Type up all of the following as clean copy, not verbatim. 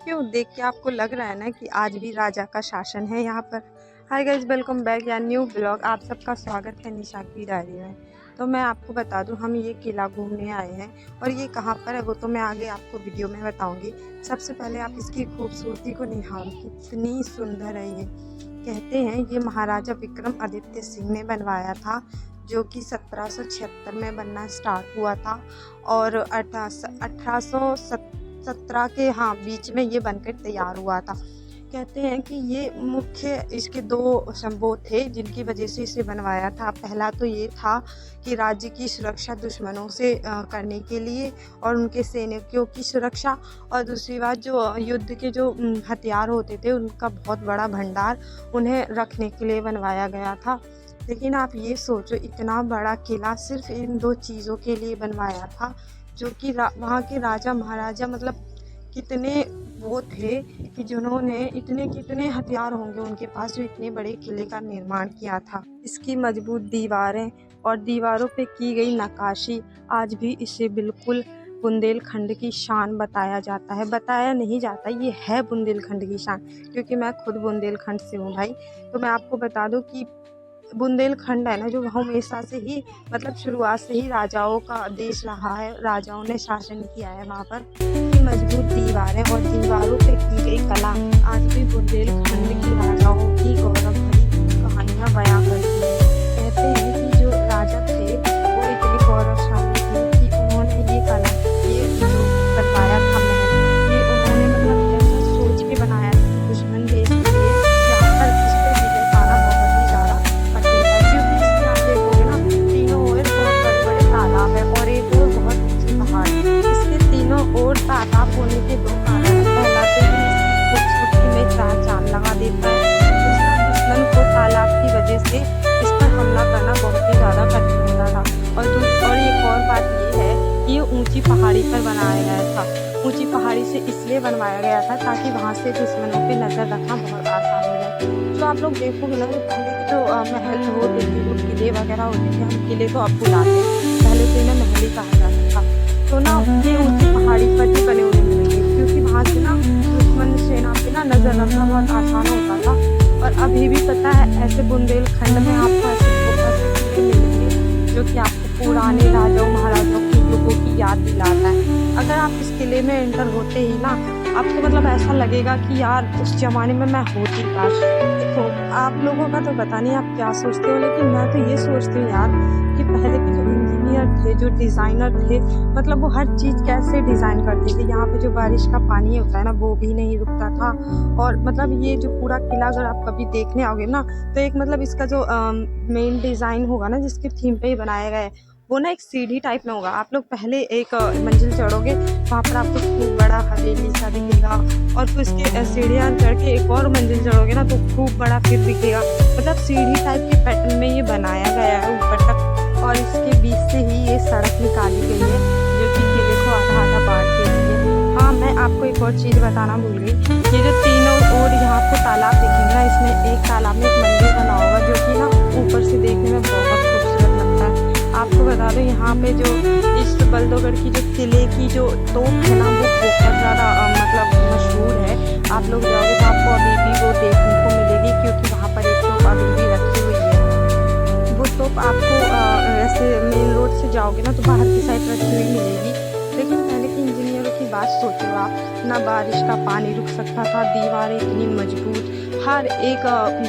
क्यों देख के आपको लग रहा है ना कि आज भी राजा का शासन है यहाँ पर। हाय गाइस, वेलकम बैक या न्यू ब्लॉग। आप सबका स्वागत है निशा की डायरी में। तो मैं आपको बता दूं, हम ये किला घूमने आए हैं और ये कहाँ पर है वो तो मैं आगे आपको वीडियो में बताऊंगी। सबसे पहले आप इसकी खूबसूरती को निहारिए, कितनी सुंदर है ये। कहते हैं ये महाराजा विक्रमादित्य सिंह ने बनवाया था, जो कि 1776 में बनना स्टार्ट हुआ था और 1817 के बीच में ये बनकर तैयार हुआ था। कहते हैं कि ये मुख्य इसके दो संबोध थे जिनकी वजह से इसे बनवाया था। पहला तो ये था कि राज्य की सुरक्षा दुश्मनों से करने के लिए और उनके सैनिकों की सुरक्षा, और दूसरी बात जो युद्ध के जो हथियार होते थे उनका बहुत बड़ा भंडार उन्हें रखने के लिए बनवाया गया था। लेकिन आप ये सोचो, इतना बड़ा किला सिर्फ इन दो चीज़ों के लिए बनवाया था, जो कि वहाँ के राजा महाराजा मतलब कितने वो थे कि जिन्होंने कितने हथियार होंगे उनके पास जो इतने बड़े किले का निर्माण किया था। इसकी मजबूत दीवारें और दीवारों पे की गई नक्काशी आज भी इसे बिल्कुल बुंदेलखंड की शान बताया जाता है। बताया नहीं जाता, ये है बुंदेलखंड की शान, क्योंकि मैं खुद बुंदेलखंड से हूँ भाई। तो मैं आपको बता दूँ कि बुंदेलखंड है ना, जो हमेशा से ही मतलब शुरुआत से ही राजाओं का देश रहा है। राजाओं ने शासन किया है वहाँ पर। मजबूत दीवारें और दीवारों पे की गई कला आज भी बुंदेलखंड की राजाओं की गौरव भरी कहानियाँ बयां करती है। कहते हैं कि जो राजा थे वो इतने गौरवशाली थे कि उन्होंने ये कला, ये जो बनवाया था महल, ये उन्होंने मतलब ऐसा सोच के बनाया था कि दुश्मन देश के लिए यहाँ पर इस पर विजय पाना बहुत ही ज़्यादा कठिन था। क्योंकि इसके आप देखोगे ना, तीनों ओर बहुत बड़े बड़े तालाब है और एक और बहुत ऊंची पहाड़ है। इसके तीनों ओर तालाब होने के दो कारण हैं। पहला तो ये इसकी खूबसूरती में चार चांद लगा देता है। दूसरा, दुश्मन को तालाब की वजह से इस पर हमला करना बहुत ही ज़्यादा कठिन होता था। और एक और बात ये है कि ये ऊंची पहाड़ी पर बनाया गया था। ऊंची पहाड़ी से इसलिए बनवाया गया था ताकि वहाँ से दुश्मनों पे नज़र रखना बहुत आसान हो जाए। तो आप लोग देखोगे ना, पहले के जो महल होते थे, जो किले वगैरह होते थे, हम किले तो अब बुलाते, पहले तो इन्हें महल ही कहा जाता था। तो ना ये ऊंची पहाड़ी पर ही बने होने मिलेंगे, क्योंकि वहाँ से ना दुश्मन सेना पे ना नज़र रखना बहुत आसान होता था। और अभी भी पता है, ऐसे बुंदेलखंड में आपको ऐसे बहुत से किले मिलेंगे जो कि आपको पुराने राजाओं महाराजाओं के युगों की याद दिलाता है। अगर आप इस किले में एंटर होते ही ना, आपको मतलब ऐसा लगेगा कि यार उस जमाने में मैं होती काश। देखो, आप लोगों का तो पता नहीं आप क्या सोचते हो, लेकिन मैं तो ये सोचती हूँ यार कि पहले के जो इंजीनियर थे, जो डिज़ाइनर थे, मतलब वो हर चीज़ कैसे डिज़ाइन करते थे। यहाँ पे जो बारिश का पानी होता है ना, वो भी नहीं रुकता था। और मतलब ये जो पूरा किला अगर आप कभी देखने आओगे ना, तो एक मतलब इसका जो मेन डिज़ाइन होगा ना, जिसके थीम पे ही बनाया गया है, वो ना एक सीढ़ी टाइप में होगा। आप लोग पहले एक मंजिल चढ़ोगे, वहाँ पर आपको खूब बड़ा हवेली सा दिखेगा, और फिर उसके सीढ़ियाँ चढ़ के एक और मंजिल चढ़ोगे ना, तो खूब बड़ा फिर दिखेगा। मतलब सीढ़ी टाइप के पैटर्न में ये बनाया गया है ऊपर तक। और इसके बीच से ही ये सड़क निकाली गई है, जो कि किले को आधा आधा बांट देती है। हाँ, मैं आपको एक और चीज़ बताना भूल गई। ये जो तीनों ओर यहाँ आपको तालाब दिखेंगे ना, इसमें एक तालाब में एक मंदिर बना होगा, जो कि ना ऊपर से देखने में बहुत खूबसूरत लगता है। आपको बता दो, यहाँ पे जो इस बल्दोगढ़ की जो किले की जो तोप है ना, वो बहुत ज़्यादा मतलब मशहूर है। आप लोग जाओगे तो आपको अभी भी वो देखने को मिलेगी, क्योंकि वहाँ पर एक तोप अभी भी रखी हुई है। वो तोप आपको ऐसे मेन रोड से जाओगे ना, तो बाहर की साइड रखी हुई मिलेगी। लेकिन पहले के इंजीनियरों की बात सोचो आप, ना बारिश का पानी रुक सकता था, दीवारें इतनी मजबूत, हर एक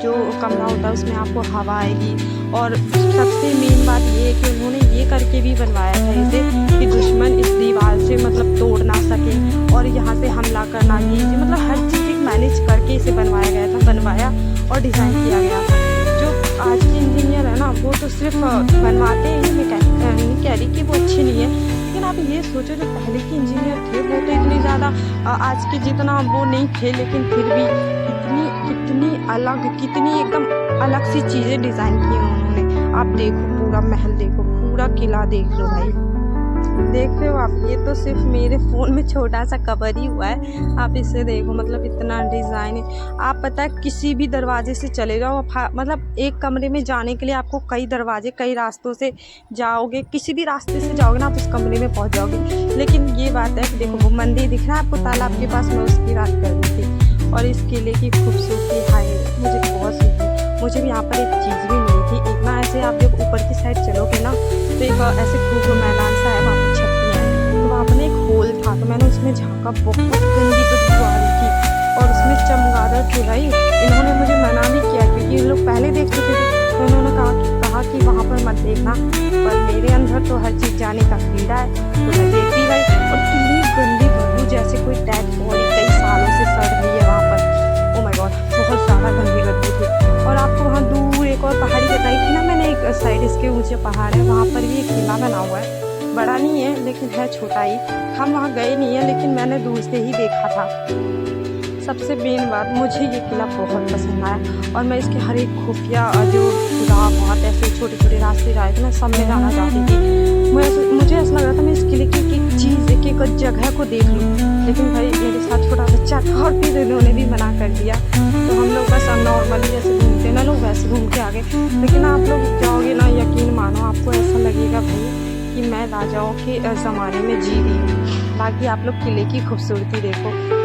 जो कमरा होता है उसमें आपको हवा आएगी। और सबसे मेन बात ये है कि उन्होंने ये करके भी बनवाया था इसे कि दुश्मन इस दीवार से मतलब तोड़ ना सके और यहाँ से हमला करना ही, मतलब हर चीज़ एक मैनेज करके इसे बनवाया गया था, बनवाया और डिज़ाइन किया गया था। जो आज के इंजीनियर है ना, वो तो सिर्फ बनवाते हैं, नहीं कह रही कि वो अच्छे नहीं है, लेकिन आप ये सोचो जो पहले के इंजीनियर थे वो तो इतने ज़्यादा आज के जितना वो नहीं थे, लेकिन फिर भी कितनी एकदम अलग सी चीज़ें डिज़ाइन की उन्होंने। आप देखो, पूरा महल देखो, पूरा किला देख लो भाई। देख रहे हो आप, ये तो सिर्फ मेरे फ़ोन में छोटा सा कवर ही हुआ है। आप इसे देखो, मतलब इतना डिज़ाइन है। आप पता है किसी भी दरवाजे से चले जाओ, मतलब एक कमरे में जाने के लिए आपको कई दरवाजे, कई रास्तों से जाओगे, किसी भी रास्ते से जाओगे ना आप उस कमरे में पहुंच जाओगे। लेकिन ये बात है कि देखो वो मंदिर दिख रहा है आपको तालाब के पास, मैं उसकी बात कर रही थी। और इस किले की खूबसूरती हाय, मुझे तो बहुत सूझी। मुझे भी यहाँ पर एक चीज़ भी मिली थी। एक ना ऐसे आप जब ऊपर की साइड चलोगे ना तो एक ऐसे खूब मैदान सा है, वहाँ पे छतरियाँ हैं, तो वहाँ पर ना एक होल था, तो मैंने उसमें झाँका, बहुत गंदी बदबू आ रही थी और उसमें चमगादड़ थे भाई। इन्होंने मुझे मना भी किया क्योंकि ये लोग पहले देख चुके थे, तो उन्होंने कहा कि वहाँ पर मत देखना, पर मेरे अंदर तो हर चीज़ जाने का कीड़ा है, तो मैं देखती गई। और इतनी गंदी बदबू, जैसे कोई डेड बॉडी कई सालों से सड़ रही है वहाँ पर। ओ माय गॉड, बहुत ज़्यादा गंदी बदबू थी। और आपको वहाँ दूर एक और पहाड़ी बताई थी ना मैंने, एक साइड इसके ऊंचे पहाड़ है, वहाँ पर भी एक किला बना हुआ है। बड़ा नहीं है लेकिन है छोटा ही। हम वहाँ गए नहीं है लेकिन मैंने दूर से ही देखा था। सबसे मेन बात, मुझे ये किला बहुत पसंद आया और मैं इसके हर एक खुफिया जो राह, बहुत ऐसे छोटे छोटे रास्ते जाए थे, मैं सब में जाना चाहती थी। मुझे ऐसा लग रहा था मैं इस किले की एक चीज़, एक जगह को देख लूँ, लेकिन भाई मेरे साथ छोटा बच्चा था और फिर इन्होंने भी मना कर दिया। तो हम लोग बस नॉर्मली जैसे घूमते ना लोग वैसे घूम के आ गए। लेकिन आप लोग जाओगे ना, यकीन मानो आपको ऐसा लगेगा भाई कि मैं राजाओं के ज़माने में जी रही हूँ। बाकी आप लोग किले की खूबसूरती देखो।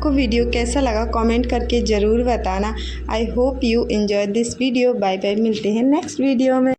आपको वीडियो कैसा लगा कमेंट करके ज़रूर बताना। I hope you enjoy this video. Bye bye, मिलते हैं नेक्स्ट वीडियो में।